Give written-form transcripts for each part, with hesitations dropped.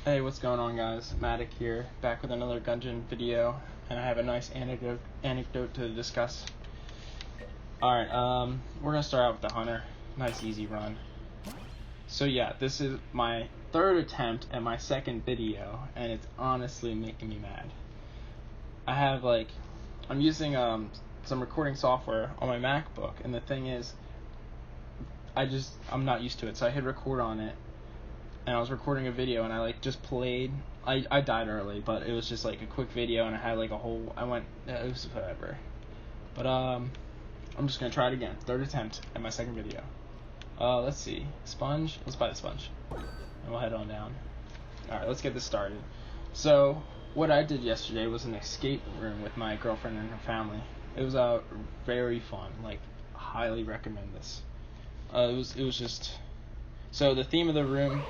Hey, what's going on, guys? Matic here, back with another Gungeon video, and I have a nice anecdote to discuss. Alright, we're gonna start out with the Hunter. Nice easy run. So yeah, this is my third attempt at my second video, and it's honestly making me mad. I'm using some recording software on my MacBook, and the thing is, I'm not used to it, so I hit record on it, and I was recording a video, and I just played. I died early, but it was just like a quick video, and I had like a whole. It was whatever. But I'm just gonna try it again. Third attempt at my second video. Let's see. Sponge. Let's buy the sponge, and we'll head on down. All right, let's get this started. So what I did yesterday was an escape room with my girlfriend and her family. It was very fun. Like, highly recommend this. It was just. So the theme of the room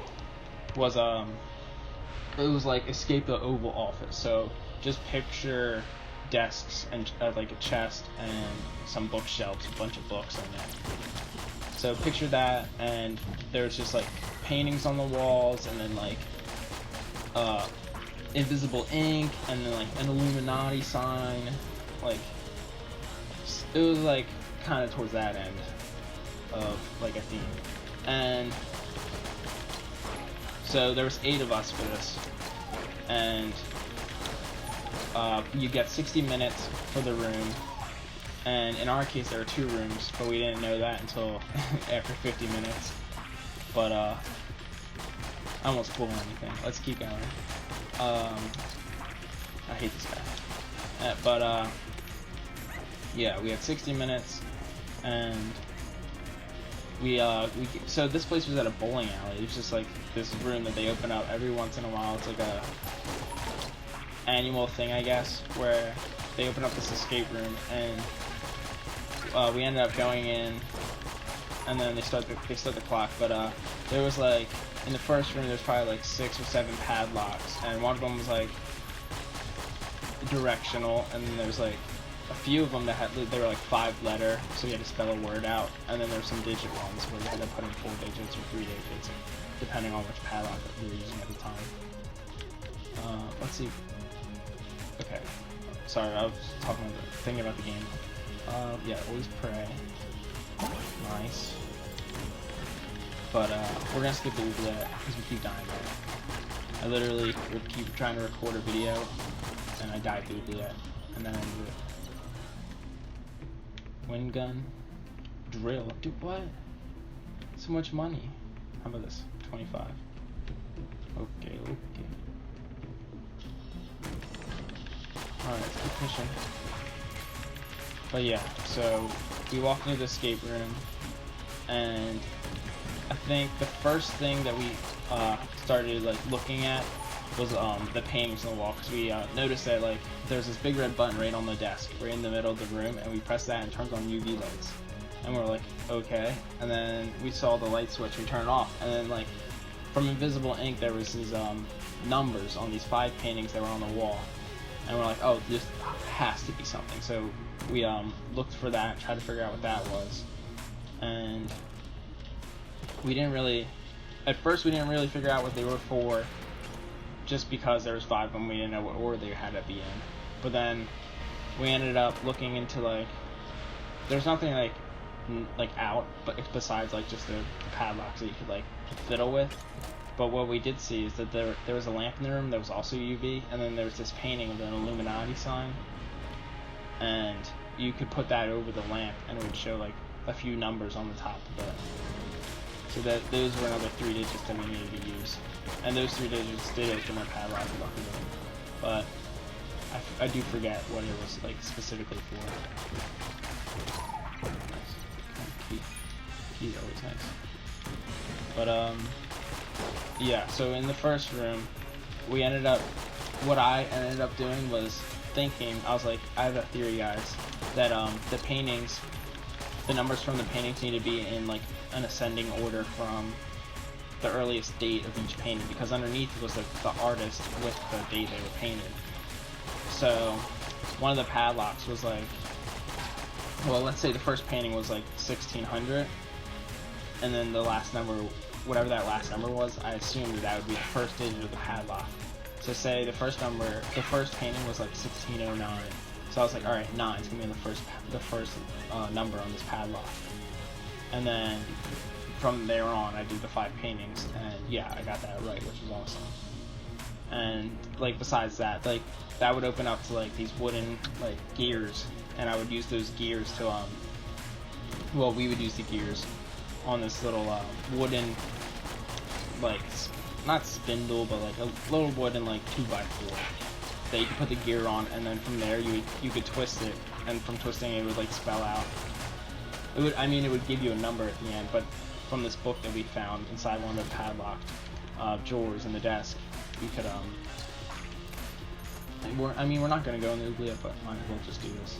was it was like escape the Oval Office. So just picture desks and like a chest and some bookshelves, a bunch of books on there. So picture that, and there's just like paintings on the walls, and then like invisible ink, and then like an Illuminati sign. Like, it was like kind of towards that end of like a theme. And so there was 8 of us for this, and you get 60 minutes for the room, and in our case there were 2 rooms, but we didn't know that until after 50 minutes. But I almost spoiled anything. Let's keep going. I hate this guy. Yeah, we had 60 minutes, and so this place was at a bowling alley. It was just like this room that they open up every once in a while. It's like a annual thing, I guess, where they open up this escape room, and we ended up going in, and then they start the clock. But there was like, in the first room there's probably like 6 or 7 padlocks, and one of them was like directional, and then there's like a few of them they were like 5-letter, so you had to spell a word out, and then there's some digit ones where you had to put in 4 digits or 3 digits, depending on which padlock that you were using at the time. Let's see. Okay, sorry, I was thinking about the game. Yeah, always pray. Nice. But we're gonna skip the roulette because we keep dying there. I literally would keep trying to record a video, and I died through roulette, and then I ended it. Wind gun, drill, dude, what? So much money. How about this? 25. Okay. Alright, let's keep pushing. But yeah, so we walked into the escape room, and I think the first thing that we started like looking at was the paintings on the wall, because we noticed that like there's this big red button right on the desk, right in the middle of the room, and we pressed that and it turns on UV lights, and we're like, okay. And then we saw the light switch, we turned it off, and then like from invisible ink there was these numbers on these 5 paintings that were on the wall, and we're like, oh, this has to be something. So we looked for that, tried to figure out what that was, and at first we didn't really figure out what they were for, just because there was 5 of them, we didn't know what order they had to be in. But then we ended up looking into like, there's nothing like out, but besides like just the padlocks that you could like fiddle with. But what we did see is that there was a lamp in the room that was also UV, and then there was this painting of an Illuminati sign, and you could put that over the lamp, and it would show like a few numbers on the top of it. So those were another 3 digits that we needed to use. And those 3 digits did open the padlock, luckily. But I do forget what it was like specifically for. Nice. Key's always nice. But yeah, so in the first room, what I ended up doing was thinking, I was like, I have a theory, guys, that the paintings, the numbers from the paintings need to be in like an ascending order from the earliest date of each painting, because underneath was the artist with the date they were painted. So one of the padlocks was like, well, let's say the first painting was like 1600, and then the last number whatever that last number was, I assumed that would be the first digit of the padlock. So say the first painting was like 1609. So I was like, all right, 9 is gonna be the first number on this padlock. And then from there on, I did the 5 paintings, and yeah, I got that right, which was awesome. And like besides that, like that would open up to like these wooden like gears, and I would use those gears to well, we would use the gears on this little wooden, like not spindle, but like a little wooden like 2x4 that you could put the gear on, and then from there you could twist it, and from twisting it would like spell out. It would give you a number at the end, but from this book that we found inside one of the padlocked drawers in the desk, you could we're not gonna go in the oubliette, but might as well just do this.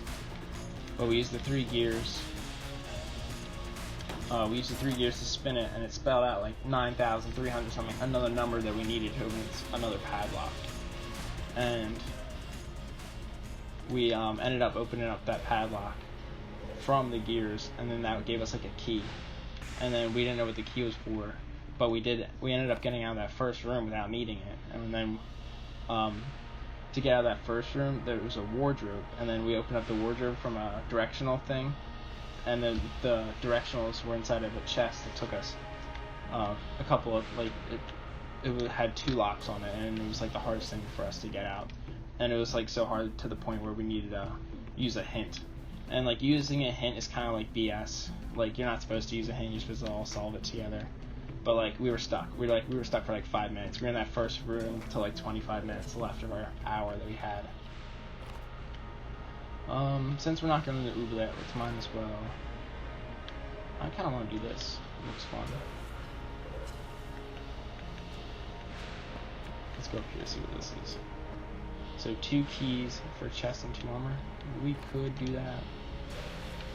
But we used the 3 gears. We used the 3 gears to spin it, and it spelled out like 9,300 something, another number that we needed to open another padlock. And we ended up opening up that padlock from the gears, and then that gave us like a key. And then we didn't know what the key was for, but we ended up getting out of that first room without needing it. And then to get out of that first room, there was a wardrobe, and then we opened up the wardrobe from a directional thing, and then the directionals were inside of a chest that took us a couple of like it had 2 locks on it, and it was like the hardest thing for us to get out. And it was like so hard to the point where we needed to use a hint. And like using a hint is kind of like BS. Like you're not supposed to use a hint, you're supposed to all solve it together. But like we were stuck. We were stuck for like 5 minutes. We were in that first room till like 25 minutes left of our hour that we had. Since we're not going to the oubliette, let's mine as well. I kind of want to do this. It looks fun. Let's go up here to see what this is. So 2 keys for chest and 2 armor. We could do that.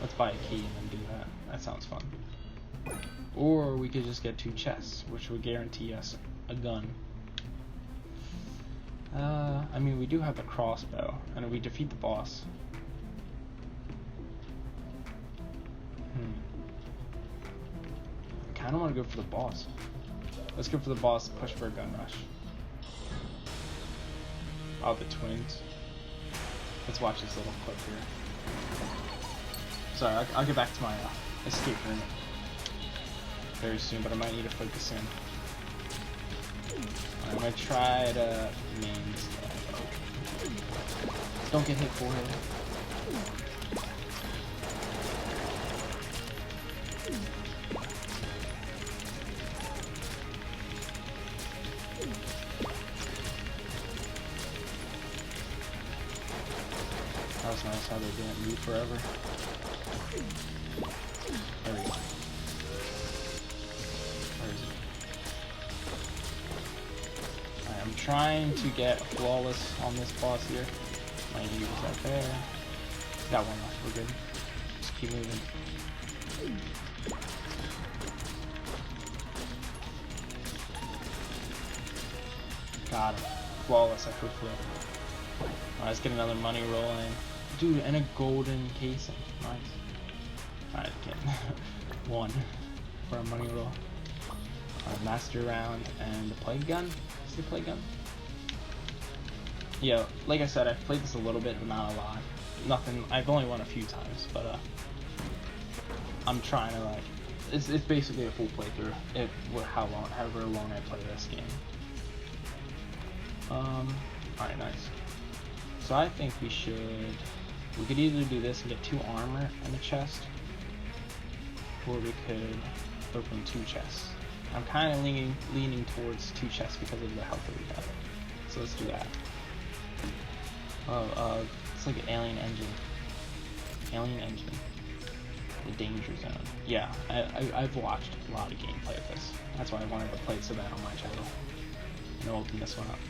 Let's buy a key and then do that. That sounds fun. Or we could just get 2 chests, which would guarantee us a gun. We do have the crossbow, and we defeat the boss. I kind of want to go for the boss. Let's go for the boss, push for a gun rush. Oh, the twins. Let's watch this little clip here. Sorry, I'll get back to my escape room very soon, but I might need to focus in. I'm gonna try to main stuff. Don't get hit forehead. That was nice how they didn't move forever. There we go. Where is it? Alright, I'm trying to get flawless on this boss here. My knee was right there. Got one left, we're good. Just keep moving. Got him. Flawless, I could flip. Alright, let's get another money roll in. Dude, and a golden casing. Nice. Alright, get 1 for a money roll. Master round and the plague gun. Is the plague gun? Yeah, like I said, I've played this a little bit, but not a lot. Nothing. I've only won a few times, but I'm trying to like. It's basically a full playthrough. However long I play this game. Alright, nice. So I think we could either do this and get 2 armor and a chest, or we could open 2 chests. I'm kind of leaning towards 2 chests because of the health that we have. So let's do that. Oh, it's like an alien engine. Alien engine. The danger zone. Yeah, I've watched a lot of gameplay of this. That's why I wanted to play it so bad on my channel. And I'll open this one up.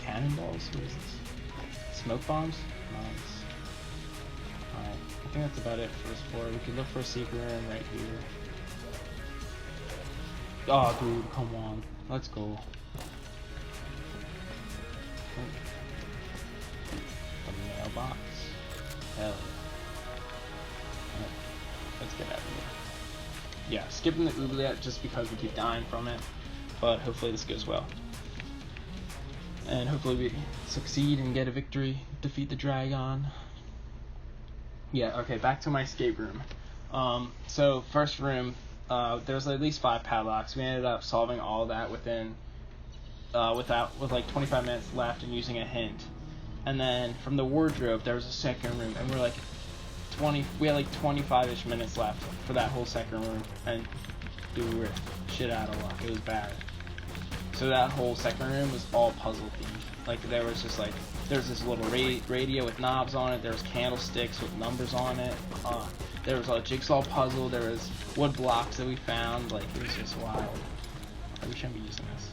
Cannonballs? What is this? Smoke bombs? Nice. Alright, I think that's about it for this floor. We could look for a secret room right here. Oh, dude, come on. Let's go. Oh. The mailbox. Hell yeah. Let's get out of here. yeah, skipping the oubliette just because we keep dying from it, but hopefully this goes well. And hopefully we succeed and get a victory, defeat the dragon. Yeah, okay, back to my escape room. So first room, there's at least 5 padlocks. We ended up solving all that with like 25 minutes left and using a hint. And then from the wardrobe, there was a second room, and we had like 25-ish minutes left for that whole second room, and dude, we were shit out of luck. It was bad. So that whole second room was all puzzle themed. Like there was this little radio with knobs on it. There was candlesticks with numbers on it. There was a jigsaw puzzle. There was wood blocks that we found. Like it was just wild. We shouldn't be using this.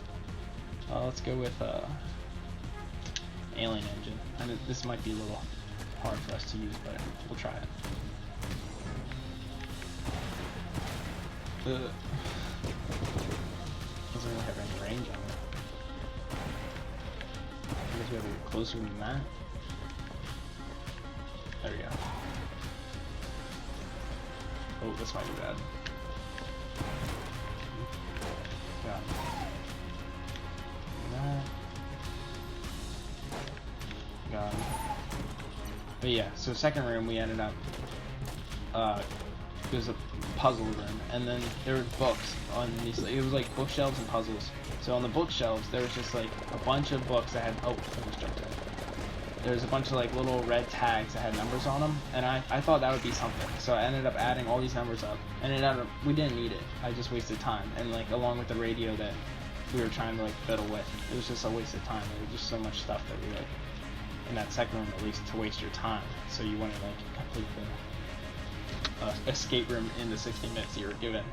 Let's go with Alien Engine. I know this might be a little hard for us to use, but we'll try it. Doesn't really have any range on it. I guess we have to get closer than that. There we go. Oh, this might be bad. Got it. Got him. But yeah, so second room we ended up, it was a puzzle room, and then there were books on these, it was like bookshelves and puzzles. So on the bookshelves there was just like a bunch of books that had, oh, I just jumped in. There was a bunch of like little red tags that had numbers on them, and I thought that would be something. So I ended up adding all these numbers up, and we didn't need it. I just wasted time, and like along with the radio that we were trying to like fiddle with, it was just a waste of time. There was just so much stuff that we like, in that second room at least, to waste your time. So you wouldn't like complete the escape room in the 60 minutes you were given.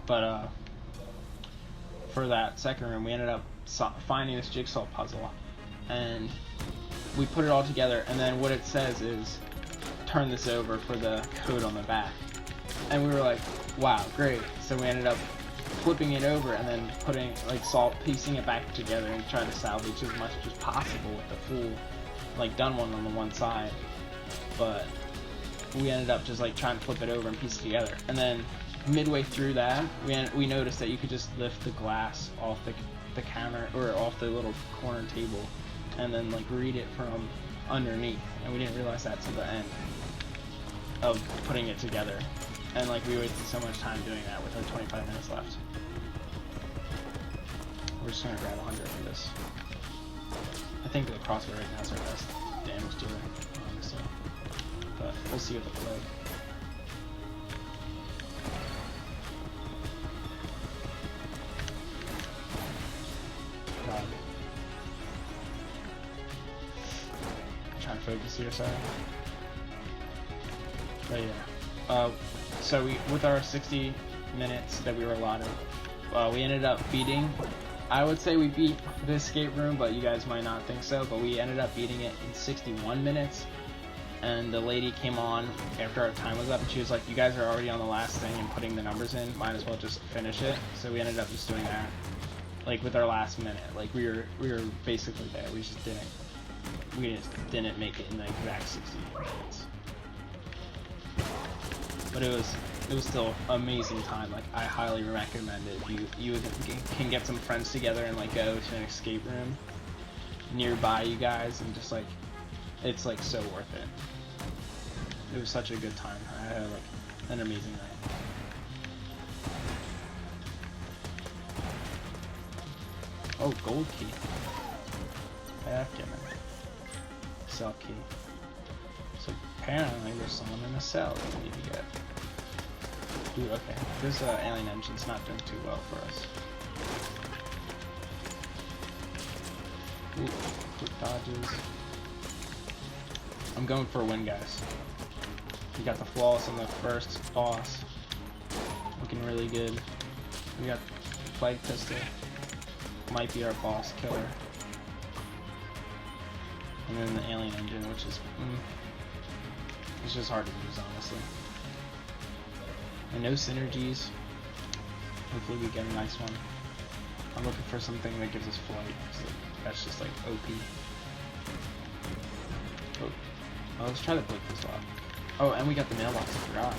But for that second room, we ended up finding this jigsaw puzzle, and we put it all together, and then what it says is turn this over for the code on the back, and we were like, wow, great. So we ended up flipping it over and then piecing it back together and trying to salvage as much as possible with the full like done one on the one side. But we ended up just like trying to flip it over and piece it together, and then midway through that we noticed that you could just lift the glass off the counter or off the little corner table and then like read it from underneath, and we didn't realize that till the end of putting it together. And like we wasted so much time doing that with our 25 minutes left. We're just gonna grab 100 for this. I think the crossbow right now is our best damage dealer, honestly. But we'll see with the plague. God. I'm trying to focus here, sorry. But yeah. So with our 60 minutes that we were allotted, we ended up beating, I would say we beat the escape room, but you guys might not think so, but we ended up beating it in 61 minutes, and the lady came on after our time was up, and she was like, you guys are already on the last thing and putting the numbers in, might as well just finish it. So we ended up just doing that, like with our last minute, like we were basically there, we just didn't make it in the exact 60 minutes. But it was still amazing time. Like I highly recommend it. You can get some friends together and like go to an escape room nearby you guys, and just like it's like so worth it. It was such a good time. I had like an amazing night. Oh, gold key. Backgammon. Cell key. So apparently there's someone in a cell that we need to get. Ooh, okay. This alien engine's not doing too well for us. Ooh, quick dodges. I'm going for a win, guys. We got the flawless on the first boss. Looking really good. We got the plague pistol. Might be our boss killer. And then the alien engine, which is it's just hard to use, honestly. And no synergies. Hopefully we get a nice one. I'm looking for something that gives us flight, so that's just like OP. Oh, let's try to break this lock. Oh, and we got the mailbox, I forgot.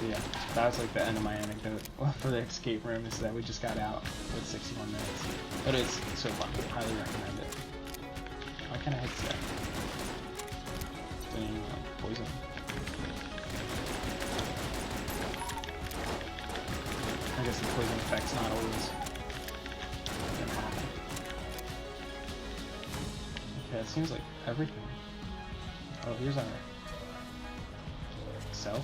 Yeah, that was like the end of my anecdote for the escape room, is that we just got out with 61 minutes. But it's so fun. Highly recommend it. Why can't I hit that? Dang, poison. I guess the poison effect's not always normal. Okay, it seems like everything. Oh, here's our cell.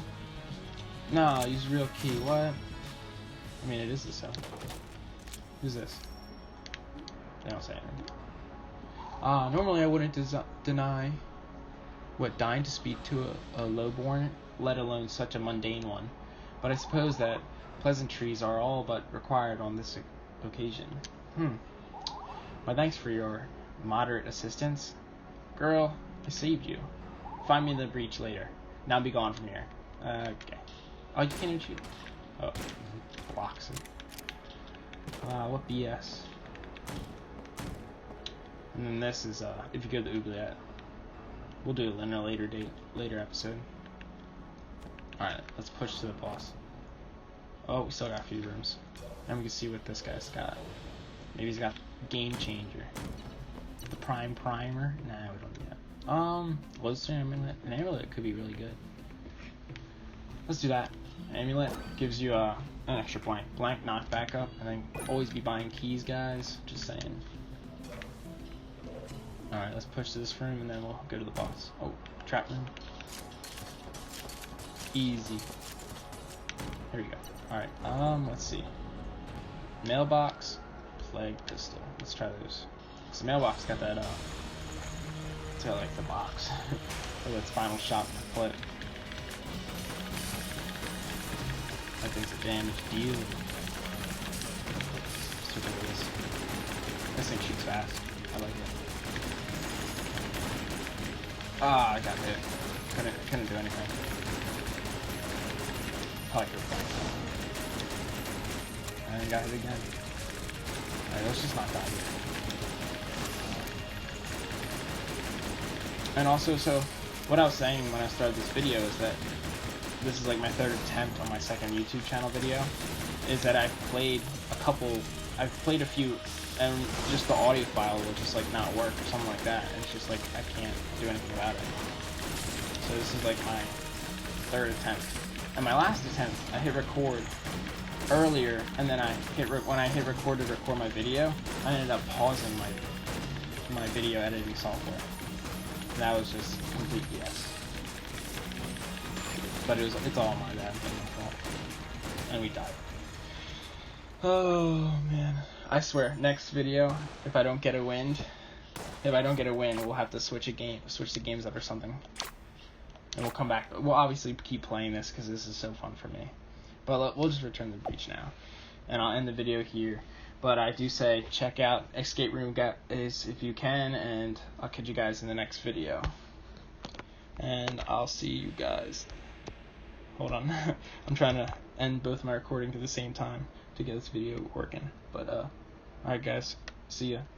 No, use real key. What? I mean, it is the cell. Who's this? They don't say anything. Normally I wouldn't deny what dying to speak to a lowborn, let alone such a mundane one. But I suppose that pleasantries are all but required on this occasion. My thanks for your moderate assistance. Girl, I saved you. Find me in the breach later. Now be gone from here. Okay. Oh, you can't even shoot. Oh, blocks it. What BS. And then this is, if you go to the oubliette. We'll do it in a later episode. Alright, let's push to the boss. Oh, we still got a few rooms. And we can see what this guy's got. Maybe he's got Game Changer. The Prime Primer? Nah, we don't do that. Lodestone Amulet? An amulet could be really good. Let's do that. Amulet gives you an extra blank knockback up, and then always be buying keys, guys. Just saying. Alright, let's push to this room and then we'll go to the boss. Oh, trap room. Easy. Here we go. Alright, let's see. Mailbox, plague pistol. Let's try those. So the mailbox got that, it's got like the box. Or that final shot in the clip. That thing's a damage deal. Let's see what it is. This thing shoots fast. I like it. Ah, I got hit. Couldn't do anything. Probably could have flanked. And then got hit again. Alright, let's just not die here. And also, so, what I was saying when I started this video is that this is like my third attempt on my second YouTube channel video, is that I've played a few, and just the audio file will just like not work or something like that, and it's just like I can't do anything about it. So this is like my third attempt. And my last attempt, I hit record earlier, and then when I hit record to record my video, I ended up pausing my video editing software. And that was just complete BS. But it's all my bad, it's my fault. And we died. Oh man. I swear, next video, if I don't get a win, we'll have to switch the games up or something. And we'll come back. We'll obviously keep playing this because this is so fun for me. But we'll just return to the breach now. And I'll end the video here. But I do say, check out Escape Room Guys if you can, and I'll catch you guys in the next video. And I'll see you guys. Hold on. I'm trying to end both my recordings at the same time to get this video working. But, alright guys. See ya.